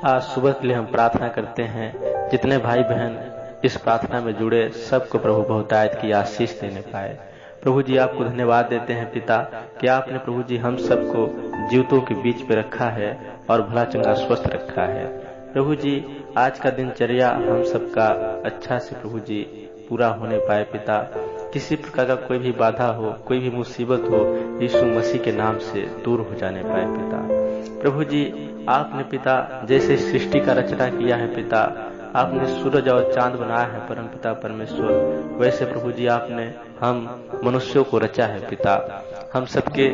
आज सुबह के लिए हम प्रार्थना करते हैं, जितने भाई बहन इस प्रार्थना में जुड़े सबको प्रभु बहुतायत की आशीष देने पाए। प्रभु जी आपको धन्यवाद देते हैं पिता कि आपने प्रभु जी हम सबको जीवितों के बीच पे रखा है और भला चंगा स्वस्थ रखा है। प्रभु जी आज का दिनचर्या हम सबका अच्छा से प्रभु जी पूरा होने पाए पिता। किसी प्रकार का कोई भी बाधा हो, कोई भी मुसीबत हो, यीशु मसीह के नाम से दूर हो जाने पाए पिता। प्रभु जी आपने पिता जैसे सृष्टि का रचना किया है पिता, आपने सूरज और चांद बनाया है परम पिता परमेश्वर, वैसे प्रभु जी आपने हम मनुष्यों को रचा है पिता। हम सबके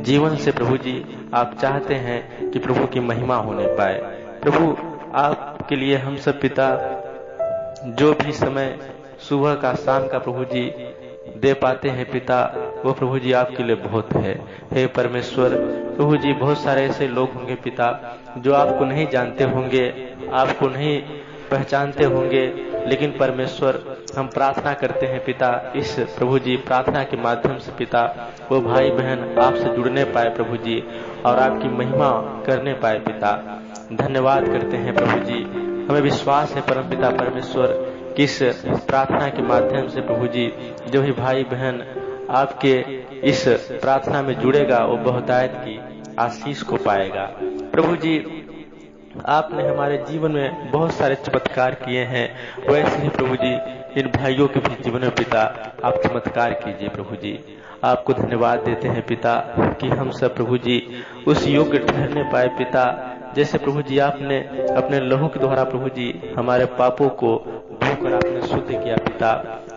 जीवन से प्रभु जी आप चाहते हैं कि प्रभु की महिमा होने पाए। प्रभु आपके लिए हम सब पिता जो भी समय सुबह का शाम का प्रभु जी दे पाते हैं पिता, वो प्रभु जी आपके लिए बहुत है। हे परमेश्वर प्रभु जी बहुत सारे ऐसे लोग होंगे पिता जो आपको नहीं जानते होंगे, आपको नहीं पहचानते होंगे, लेकिन परमेश्वर हम प्रार्थना करते हैं पिता इस प्रभु जी प्रार्थना के माध्यम से पिता वो भाई बहन आपसे जुड़ने पाए प्रभु जी और आपकी महिमा करने पाए पिता। धन्यवाद करते हैं प्रभु जी। हमें विश्वास है परम पिता परमेश्वर कि इस प्रार्थना के माध्यम से प्रभु जी जो भी भाई बहन आपके इस प्रार्थना में जुड़ेगा वो बहुतायत की आशीष को पाएगा। प्रभु जी आपने हमारे जीवन में बहुत सारे चमत्कार किए हैं, वैसे ही प्रभु जी इन भाइयों के भी जीवन में पिता आप चमत्कार कीजिए प्रभु जी। आपको धन्यवाद देते हैं पिता कि हम सब प्रभु जी उस योग्य ठहरने पाए पिता, जैसे प्रभु जी आपने अपने लहू के द्वारा प्रभु जी हमारे पापों को धोकर आपने शुद्ध किया पिता,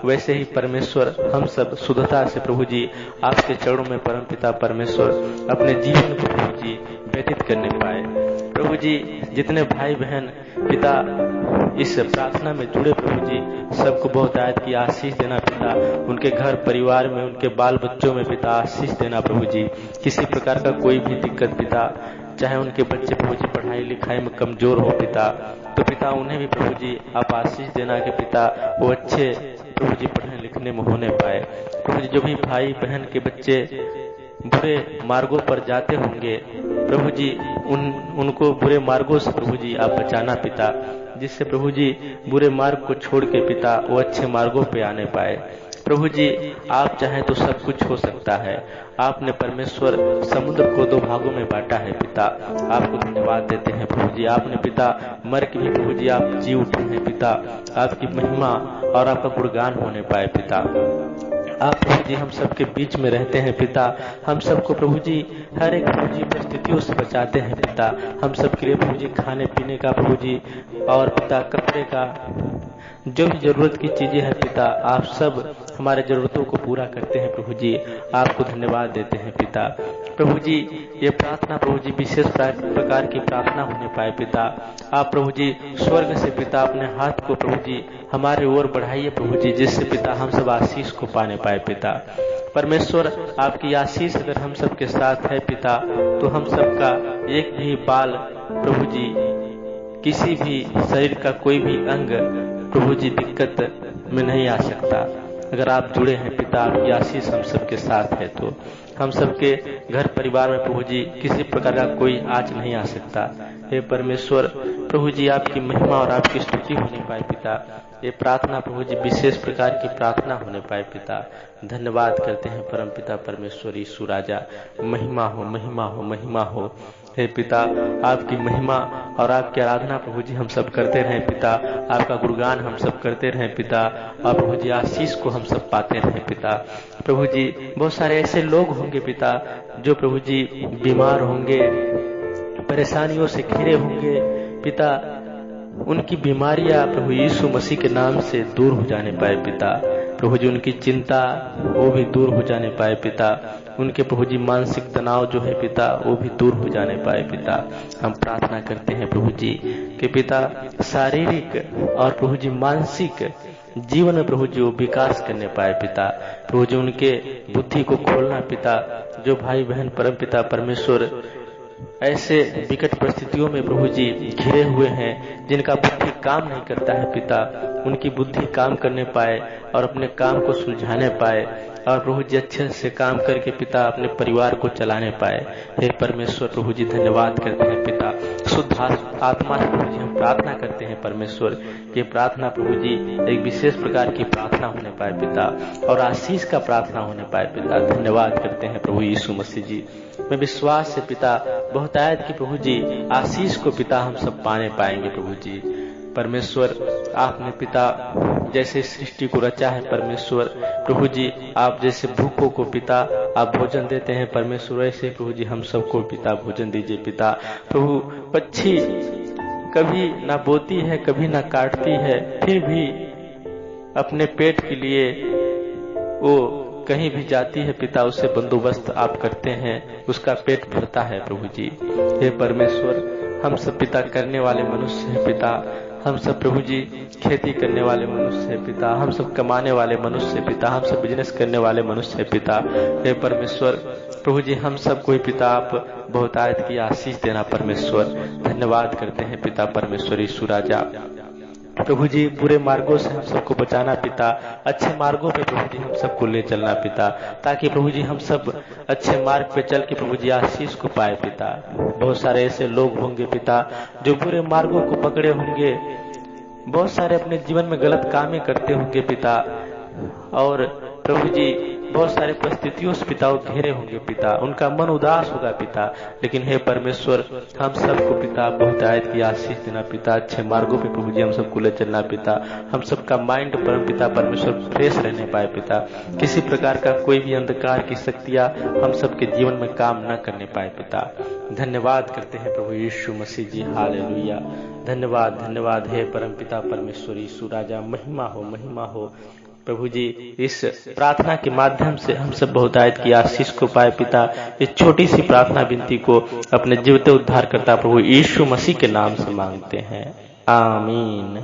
वैसे ही परमेश्वर हम सब शुद्धता से प्रभु जी आपके चरणों में परम पिता परमेश्वर अपने जीवन को प्रभु जी व्यतीत करने पाए। प्रभु जी जितने भाई बहन पिता इस प्रार्थना में जुड़े प्रभु जी सबको बहुतायत की आशीष देना पिता, उनके घर परिवार में उनके बाल बच्चों में पिता आशीष देना प्रभु जी। किसी प्रकार का कोई भी दिक्कत पिता, चाहे उनके बच्चे प्रभु जी पढ़ाई लिखाई में कमजोर हो पिता, तो पिता उन्हें भी प्रभु जी आप आशीष देना कि पिता वो अच्छे प्रभु जी पढ़ने लिखने में होने पाए। प्रभु जी जो भी भाई बहन के बच्चे बुरे मार्गों पर जाते होंगे प्रभु जी उनको बुरे मार्गों से प्रभु जी आप बचाना पिता, जिससे प्रभु जी बुरे मार्ग को छोड़ के पिता वो अच्छे मार्गों पे आने पाए। प्रभु जी आप चाहें तो सब कुछ हो सकता है। आपने परमेश्वर समुद्र को दो भागों में बांटा है पिता, आपको धन्यवाद देते हैं प्रभु जी। आपने पिता मर के भी प्रभु जी आप जी उठे हैं पिता, आपकी महिमा और आपका गुणगान होने पाए पिता। आप प्रभु जी हम सबके बीच में रहते हैं पिता, हम सबको प्रभु जी हर एक प्रभु जी परिस्थितियों से बचाते हैं पिता। हम सबके लिए प्रभु जी खाने पीने का प्रभु जी और पिता कपड़े का जो भी जरूरत की चीजें हैं पिता, आप सब हमारे जरूरतों को पूरा करते हैं प्रभु जी। आपको धन्यवाद देते हैं पिता। प्रभु जी ये प्रार्थना प्रभु जी विशेष प्रकार की प्रार्थना होने पाए पिता। आप प्रभु जी स्वर्ग से पिता अपने हाथ को प्रभु जी हमारे ओर बढ़ाइए प्रभु जी, जिससे पिता हम सब आशीष को पाने पाए पिता। परमेश्वर आपकी आशीष अगर हम सब के साथ है पिता, तो हम सबका एक भी बाल प्रभु जी किसी भी शरीर का कोई भी अंग प्रभु जी दिक्कत में नहीं आ सकता। अगर आप जुड़े हैं पिता, आपकी आशीष हम सबके साथ है, तो हम सबके घर परिवार में प्रभु जी किसी प्रकार का कोई आँच नहीं आ सकता। हे परमेश्वर प्रभु जी आपकी महिमा और आपकी स्तुति होने पाए पिता। ये प्रार्थना प्रभु जी विशेष प्रकार की प्रार्थना होने पाए पिता। धन्यवाद करते हैं परम पिता परमेश्वर यीशु राजा। महिमा हो महिमा हो महिमा हो। हे पिता आपकी महिमा और आपकी आराधना प्रभु जी हम सब करते रहें पिता, आपका गुणगान हम सब करते रहें पिता, और प्रभु जी आशीष को हम सब पाते रहें पिता। प्रभु जी बहुत सारे ऐसे लोग होंगे पिता जो प्रभु जी बीमार होंगे, परेशानियों से घिरे होंगे पिता, उनकी बीमारियां प्रभु यीशु मसीह के नाम से दूर हो जाने पाए पिता। प्रभु जी उनकी चिंता वो भी दूर हो जाने पाए पिता, उनके प्रभु जी मानसिक तनाव जो है पिता वो भी दूर हो जाने पाए पिता। हम प्रार्थना करते हैं प्रभु जी कि पिता शारीरिक और प्रभु जी मानसिक जीवन में प्रभु जी वो विकास करने पाए पिता। प्रभु जी उनके बुद्धि को खोलना पिता, जो भाई बहन परम पिता परमेश्वर ऐसे विकट परिस्थितियों में प्रभु जी घिरे हुए हैं, जिनका बुद्धि काम नहीं करता है पिता, उनकी बुद्धि काम करने पाए और अपने काम को सुलझाने पाए। और प्रभु जी अच्छे से काम करके पिता अपने परिवार को चलाने पाए। हे परमेश्वर प्रभु जी धन्यवाद करते हैं पिता। शुद्ध आत्मा से प्रभु जी हम प्रार्थना करते हैं परमेश्वर, ये प्रार्थना प्रभु जी एक विशेष प्रकार की प्रार्थना होने पाए पिता, और आशीष का प्रार्थना होने पाए पिता। धन्यवाद करते हैं प्रभु यीशु मसीह जी। मैं विश्वास से पिता बहुतायत की प्रभु जी आशीष को पिता हम सब पाने पाएंगे प्रभु जी। परमेश्वर आपने पिता जैसे सृष्टि को रचा है परमेश्वर प्रभु जी, आप जैसे भूखों को पिता आप भोजन देते हैं परमेश्वर, ऐसे प्रभु जी हम सबको पिता भोजन दीजिए पिता। प्रभु पक्षी कभी ना बोती है कभी ना काटती है, फिर भी अपने पेट के लिए वो कहीं भी जाती है पिता, उससे बंदोबस्त आप करते हैं, उसका पेट भरता है प्रभु जी। हे परमेश्वर हम सब पिता करने वाले मनुष्य हैं पिता, हम सब प्रभु जी खेती करने वाले मनुष्य हैं पिता, हम सब कमाने वाले मनुष्य हैं पिता, हम सब बिजनेस करने वाले मनुष्य हैं पिता। हे परमेश्वर प्रभु जी हम सब कोई पिता आप बहुतायत की आशीष देना परमेश्वर। धन्यवाद करते हैं पिता परमेश्वर यीशु राजा। प्रभु जी बुरे मार्गों से हम सबको बचाना पिता, अच्छे मार्गों पे प्रभु जी हम सबको ले चलना पिता, ताकि प्रभु जी हम सब अच्छे मार्ग पे चल के प्रभु जी आशीष को पाए पिता। बहुत सारे ऐसे लोग होंगे पिता जो बुरे मार्गों को पकड़े होंगे, बहुत सारे अपने जीवन में गलत कामें करते होंगे पिता, और प्रभु जी बहुत सारे परिस्थितियों से पिता घेरे होंगे पिता, उनका मन उदास होगा पिता। लेकिन हे परमेश्वर हम सबको पिता बहुतायत की आशीष देना पिता, अच्छे मार्गों पे प्रभु जी हम सबको ले चलना पिता, हम सबका माइंड परम पिता परमेश्वर फ्रेश रहने पाए पिता, किसी प्रकार का कोई भी अंधकार की शक्तियां हम सबके जीवन में काम न करने पाए पिता। धन्यवाद करते हैं प्रभु यीशु मसीह जी, हालेलुया। धन्यवाद धन्यवाद हे परम पिता परमेश्वर यीशु राजा, महिमा हो प्रभु जी। इस प्रार्थना के माध्यम से हम सब बहुतायत की आशीष को पाए पिता। इस छोटी सी प्रार्थना विनती को अपने जीवते उद्धार करता प्रभु यीशु मसीह के नाम से मांगते हैं, आमीन।